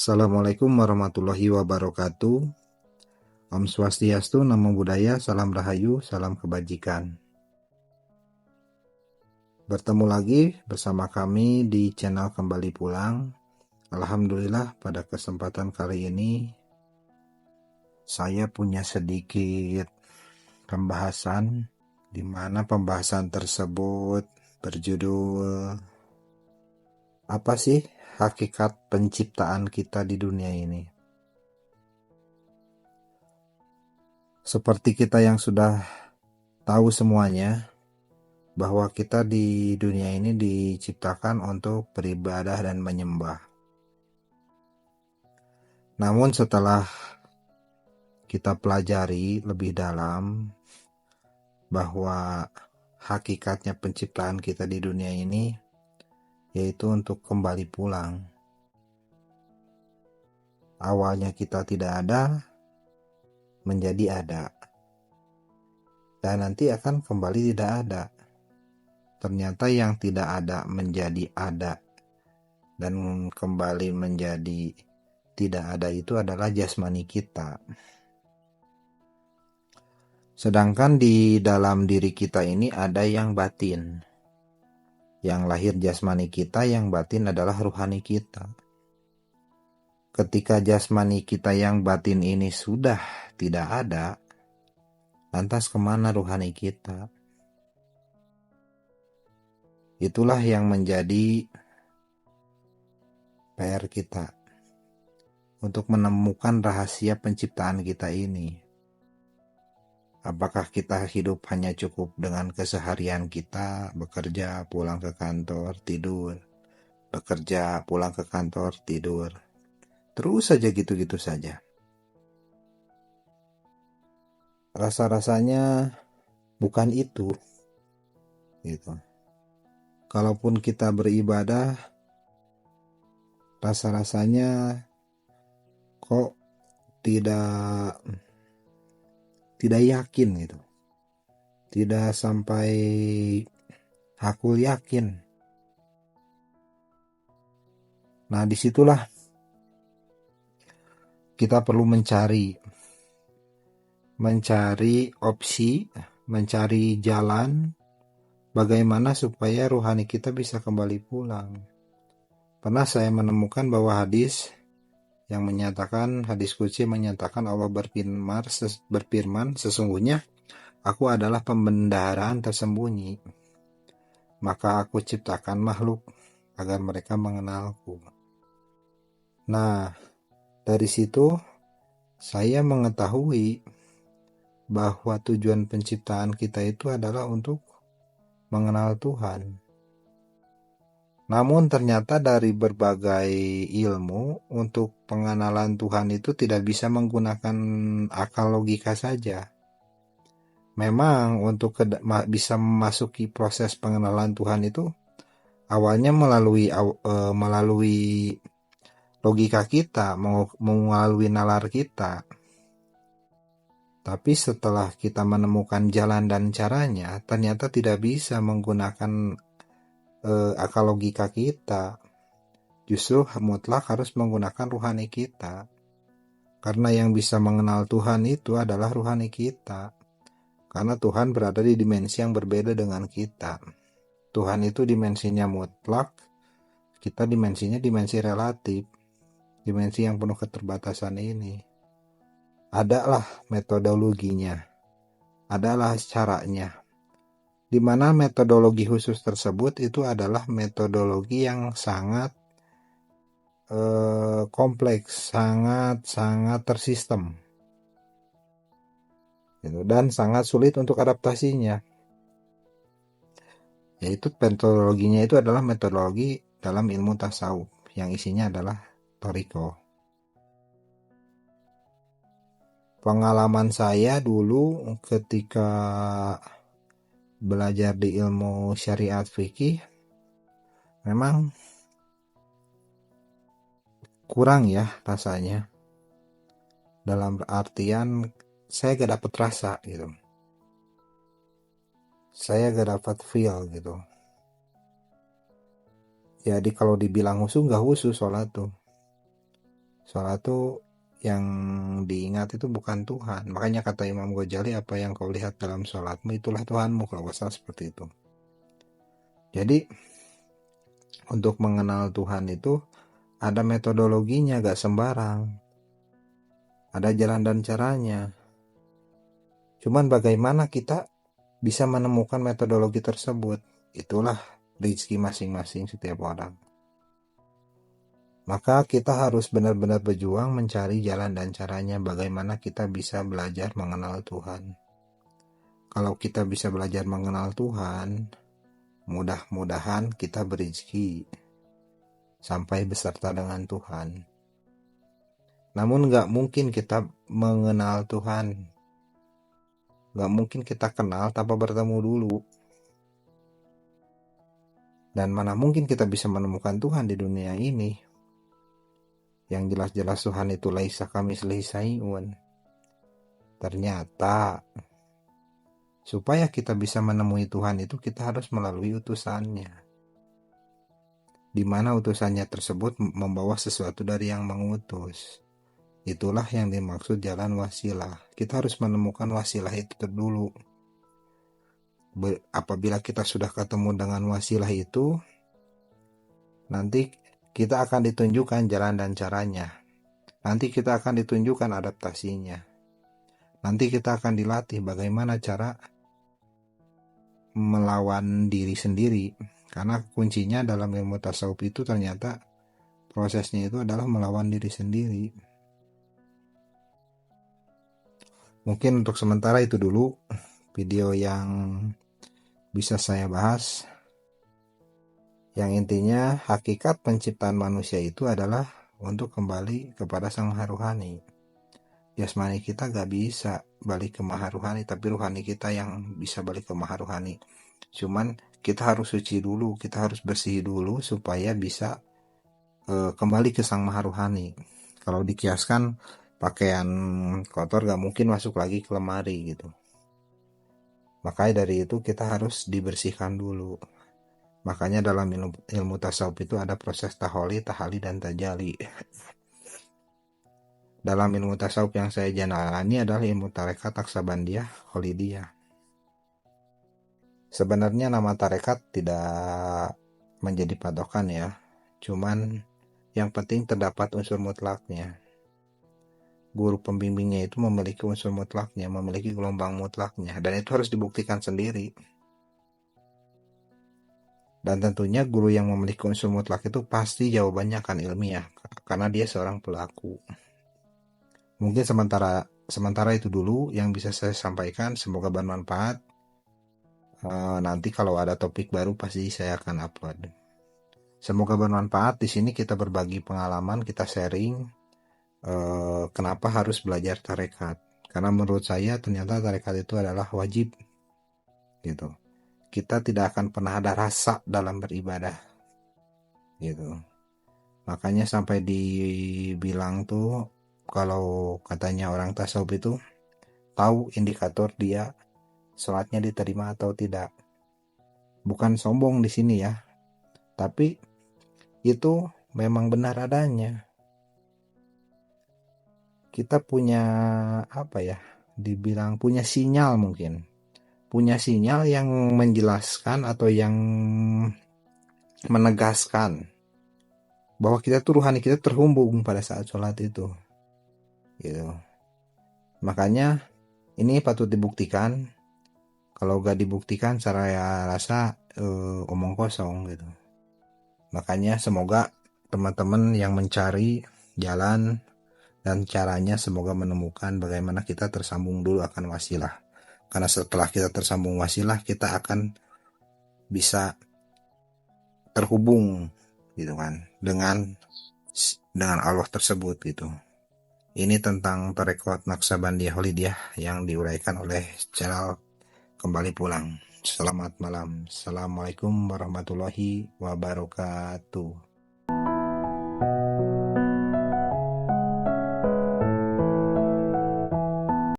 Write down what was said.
Assalamualaikum warahmatullahi wabarakatuh. Om Swastiastu, Namo Buddhaya, Salam Rahayu, Salam Kebajikan. Bertemu lagi bersama kami di channel Kembali Pulang. Alhamdulillah pada kesempatan kali ini saya punya sedikit pembahasan, di mana pembahasan tersebut berjudul apa sih hakikat penciptaan kita di dunia ini. Seperti kita yang sudah tahu semuanya, bahwa kita di dunia ini diciptakan untuk beribadah dan menyembah. Namun setelah kita pelajari lebih dalam bahwa hakikatnya penciptaan kita di dunia ini yaitu untuk kembali pulang. Awalnya kita tidak ada, menjadi ada, dan nanti akan kembali tidak ada. Ternyata yang tidak ada menjadi ada dan kembali menjadi tidak ada itu adalah jasmani kita. Sedangkan di dalam diri kita ini ada yang batin. Yang lahir jasmani kita, yang batin adalah ruhani kita. Ketika jasmani kita yang batin ini sudah tidak ada, lantas kemana ruhani kita? Itulah yang menjadi PR kita untuk menemukan rahasia penciptaan kita ini. Apakah kita hidup hanya cukup dengan keseharian kita, bekerja, pulang ke kantor, tidur, bekerja, pulang ke kantor, tidur, terus saja gitu-gitu saja. Rasa-rasanya bukan itu, gitu. Kalaupun kita beribadah, rasa-rasanya kok tidak yakin gitu. Tidak sampai hakul yakin. Nah, disitulah kita perlu mencari opsi, mencari jalan bagaimana supaya rohani kita bisa kembali pulang. Pernah saya menemukan bahwa hadis yang menyatakan, hadis qudsi menyatakan Allah berfirman, sesungguhnya aku adalah pembendaharaan tersembunyi, maka aku ciptakan makhluk agar mereka mengenalku. Nah, dari situ saya mengetahui bahwa tujuan penciptaan kita itu adalah untuk mengenal Tuhan. Namun ternyata dari berbagai ilmu untuk pengenalan Tuhan itu tidak bisa menggunakan akal logika saja. Memang untuk bisa memasuki proses pengenalan Tuhan itu awalnya melalui logika kita, melalui nalar kita. Tapi setelah kita menemukan jalan dan caranya, ternyata tidak bisa menggunakan akal logika kita. Justru mutlak harus menggunakan ruhani kita. Karena yang bisa mengenal Tuhan itu adalah ruhani kita. Karena Tuhan berada di dimensi yang berbeda dengan kita. Tuhan itu dimensinya mutlak, kita dimensinya dimensi relatif. Dimensi yang penuh keterbatasan ini. Adalah metodologinya. Adalah caranya. Di mana metodologi khusus tersebut itu adalah metodologi yang sangat kompleks, sangat tersistem, gitu, dan sangat sulit untuk adaptasinya. Yaitu metodologinya itu adalah metodologi dalam ilmu tasawuf yang isinya adalah thariqah. Pengalaman saya dulu ketika belajar di ilmu syariat fikih memang kurang ya rasanya, dalam artian saya gak dapet rasa gitu, saya gak dapat feel gitu. Jadi kalau dibilang husu gak husu sholat tuh, Sholat tuh yang diingat itu bukan Tuhan. Makanya kata Imam Ghazali, apa yang kau lihat dalam sholatmu itulah Tuhanmu, kalau nggak salah seperti itu. Jadi untuk mengenal Tuhan itu ada metodologinya, gak sembarang. Ada jalan dan caranya. Cuman bagaimana kita bisa menemukan metodologi tersebut, itulah rezeki masing-masing setiap orang. Maka kita harus benar-benar berjuang mencari jalan dan caranya bagaimana kita bisa belajar mengenal Tuhan. Kalau kita bisa belajar mengenal Tuhan, mudah-mudahan kita berezeki sampai beserta dengan Tuhan. Namun gak mungkin kita mengenal Tuhan, gak mungkin kita kenal tanpa bertemu dulu. Dan mana mungkin kita bisa menemukan Tuhan di dunia ini. Yang jelas-jelas Tuhan itu laisa kamitslihi syai'un. Ternyata supaya kita bisa menemui Tuhan itu kita harus melalui utusannya. Di mana utusannya tersebut membawa sesuatu dari yang mengutus. Itulah yang dimaksud jalan wasilah. Kita harus menemukan wasilah itu dulu. Apabila kita sudah ketemu dengan wasilah itu, nanti kita akan ditunjukkan jalan dan caranya. Nanti kita akan ditunjukkan adaptasinya. Nanti kita akan dilatih bagaimana cara melawan diri sendiri. Karena kuncinya dalam ilmu tasawuf itu ternyata prosesnya itu adalah melawan diri sendiri. Mungkin untuk sementara itu dulu video yang bisa saya bahas. Yang intinya hakikat penciptaan manusia itu adalah untuk kembali kepada sang maha rohani. Jasmani kita gak bisa balik ke maha rohani, tapi rohani kita yang bisa balik ke maha rohani. Cuman kita harus suci dulu, kita harus bersih dulu supaya bisa kembali ke sang maha rohani. Kalau dikiaskan pakaian kotor gak mungkin masuk lagi ke lemari gitu. Makanya dari itu kita harus dibersihkan dulu. Makanya dalam ilmu tasawuf itu ada proses taholi, tahali, dan tajali. Dalam ilmu tasawuf yang saya jalani adalah ilmu tarekat, Naksabandiyah, Kholidiyah. Sebenarnya nama tarekat tidak menjadi patokan ya. Cuman yang penting terdapat unsur mutlaknya. Guru pembimbingnya itu memiliki unsur mutlaknya, memiliki gelombang mutlaknya, dan itu harus dibuktikan sendiri. Dan tentunya guru yang memiliki unsur mutlak itu pasti jawabannya akan ilmiah, karena dia seorang pelaku. Mungkin sementara itu dulu yang bisa saya sampaikan, semoga bermanfaat. Nanti kalau ada topik baru pasti saya akan upload. Semoga bermanfaat. Di sini kita berbagi pengalaman, kita sharing kenapa harus belajar tarekat. Karena menurut saya ternyata tarekat itu adalah wajib gitu. Kita tidak akan pernah ada rasa dalam beribadah gitu. Makanya sampai dibilang tuh kalau katanya orang tasawuf itu tahu indikator dia sholatnya diterima atau tidak. Bukan sombong di sini ya, tapi itu memang benar adanya. Kita punya dibilang punya sinyal mungkin. Punya sinyal yang menjelaskan atau yang menegaskan bahwa kita tuh rohani kita terhubung pada saat sholat itu. Gitu. Makanya ini patut dibuktikan. Kalau gak dibuktikan saya rasa omong kosong gitu. Makanya semoga teman-teman yang mencari jalan dan caranya semoga menemukan bagaimana kita tersambung dulu akan wasilah. Karena setelah kita tersambung wasilah, kita akan bisa terhubung gitu kan dengan Allah tersebut gitu. Ini tentang tarekat Naksabandiyah Kholidiyah yang diuraikan oleh channel Kembali Pulang. Selamat malam. Assalamualaikum warahmatullahi wabarakatuh.